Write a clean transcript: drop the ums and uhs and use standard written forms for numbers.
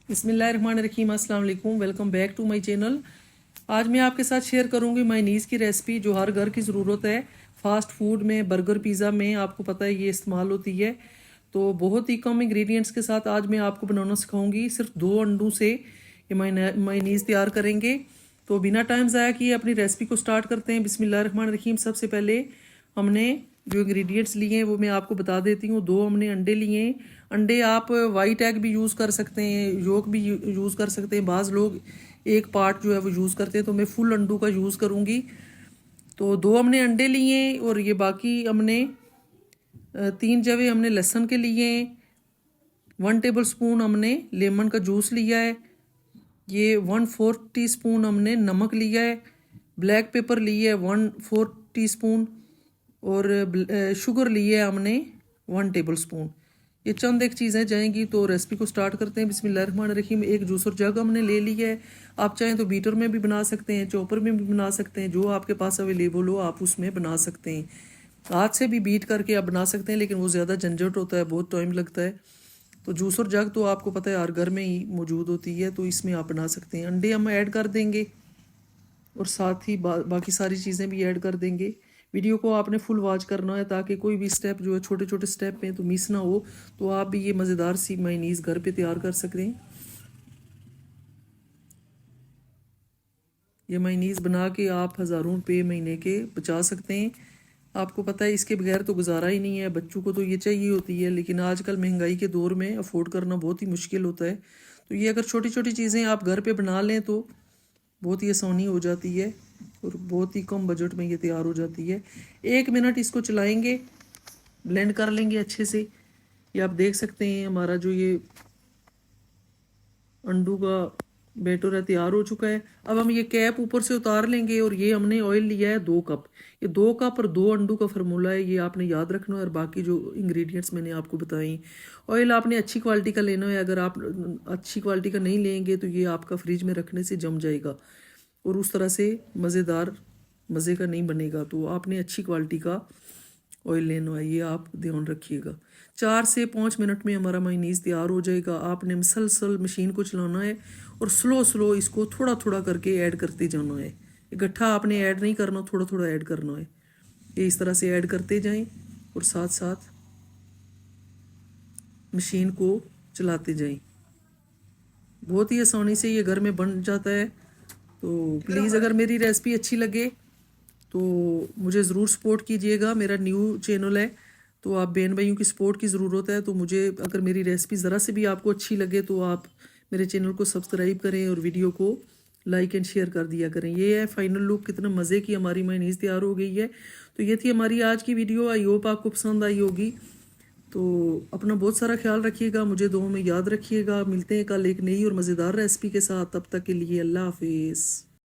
बिस्मिल्लाहिर्रहमानिर्रहीम, अस्सलाम वालेकुम। Welcome back to my channel. आज मैं आपके साथ शेयर करूंगी मायनीज़ की रेसिपी जो हर घर की ज़रूरत है। फ़ास्ट फूड में, बर्गर, पिज़्ज़ा में आपको पता है ये इस्तेमाल होती है। तो बहुत ही कम इंग्रेडिएंट्स के साथ आज मैं आपको बनाना सिखाऊंगी। सिर्फ 2 अंडों से ये मायनीज़ तैयार करेंगे। तो बिना टाइम ज़ाया किए अपनी रेसिपी को स्टार्ट करते हैं। बिस्मिल्लाहिर्रहमानिर्रहीम। सबसे पहले हमने जो इंग्रेडिएंट्स लिए हैं वो मैं आपको बता देती हूँ। 2 हमने अंडे लिए हैं। अंडे आप वाइट एग भी यूज़ कर सकते हैं, योक भी यूज़ कर सकते हैं। बाज़ लोग एक पार्ट जो है वो यूज़ करते हैं, तो मैं फुल अंडों का यूज़ करूँगी। तो 2 हमने अंडे लिए और ये बाकी हमने 3 जवे हमने लहसुन के लिए, 1 टेबल स्पून हमने लेमन का जूस लिया है, ये 1/4 टीस्पून हमने नमक लिया है, ब्लैक पेपर लिया है 1/4 टीस्पून और शुगर लिया है हमने 1 टेबल स्पून। ये चंद एक चीज़ें जाएंगी। तो रेसिपी को स्टार्ट करते हैं। बिस्मिल्लाहिर्रहमानिर्रहीम। एक जूसर जग हमने ले लिया है। आप चाहें तो बीटर में भी बना सकते हैं, चॉपर में भी बना सकते हैं, जो आपके पास अवेलेबल हो आप उसमें बना सकते हैं। हाथ से भी बीट करके आप बना सकते हैं, लेकिन वो ज़्यादा झंझट होता है, बहुत टाइम लगता है। तो जूसर जग तो आपको पता है हर घर में ही मौजूद होती है, तो इसमें आप बना सकते हैं। अंडे हम ऐड कर देंगे और साथ ही बाकी सारी चीज़ें भी ऐड कर देंगे। वीडियो को आपने फुल वॉच करना है ताकि कोई भी स्टेप जो है छोटे छोटे स्टेप में तो मिस ना हो, तो आप भी ये मज़ेदार सी मायनीज़ घर पे तैयार कर सकते हैं। ये मायनीज़ बना के आप हज़ारों रुपये महीने के बचा सकते हैं। आपको पता है इसके बगैर तो गुजारा ही नहीं है। बच्चों को तो ये चाहिए होती है, लेकिन आजकल महंगाई के दौर में अफोर्ड करना बहुत ही मुश्किल होता है। तो ये अगर छोटी छोटी चीज़ें आप घर पे बना लें तो बहुत ही आसानी हो जाती है और बहुत ही कम बजट में ये तैयार हो जाती है। 1 मिनट इसको चलाएंगे, ब्लेंड कर लेंगे अच्छे से। ये आप देख सकते हैं हमारा जो ये अंडू का बैटर है तैयार हो चुका है। अब हम ये कैप ऊपर से उतार लेंगे और ये हमने ऑयल लिया है 2 कप। ये 2 कप और 2 अंडू का फार्मूला है, ये आपने याद रखना है। और बाकी जो इंग्रेडिएंट्स मैंने आपको बताए, ऑयल आपने अच्छी क्वालिटी का लेना है। अगर आप अच्छी क्वालिटी का नहीं लेंगे तो ये आपका फ्रिज में रखने से जम जाएगा और उस तरह से मज़ेदार मज़े का नहीं बनेगा। तो आपने अच्छी क्वालिटी का ऑयल लेना है, ये आप ध्यान रखिएगा। 4 से 5 मिनट में हमारा मायनीज़ तैयार हो जाएगा। आपने मसलसल मशीन को चलाना है और स्लो स्लो इसको थोड़ा थोड़ा करके ऐड करते जाना है। इकट्ठा आपने ऐड नहीं करना, थोड़ा थोड़ा ऐड करना है। ये इस तरह से ऐड करते जाएं और साथ साथ मशीन को चलाते जाएं। बहुत ही आसानी से ये घर में बन जाता है। तो प्लीज़ अगर मेरी रेसिपी अच्छी लगे तो मुझे ज़रूर सपोर्ट कीजिएगा। मेरा न्यू चैनल है तो आप बहन भाइयों की सपोर्ट की ज़रूरत है। तो मुझे अगर मेरी रेसिपी ज़रा से भी आपको अच्छी लगे तो आप मेरे चैनल को सब्सक्राइब करें और वीडियो को लाइक एंड शेयर कर दिया करें। ये है फाइनल लुक, कितना मज़े की हमारी मायनीज़ तैयार हो गई है। तो ये थी हमारी आज की वीडियो। आई होप आपको पसंद आई होगी। तो अपना बहुत सारा ख्याल रखिएगा, मुझे दुआ में याद रखिएगा। मिलते हैं कल एक नई और मज़ेदार रेसिपी के साथ। तब तक के लिए अल्लाह हाफिज़।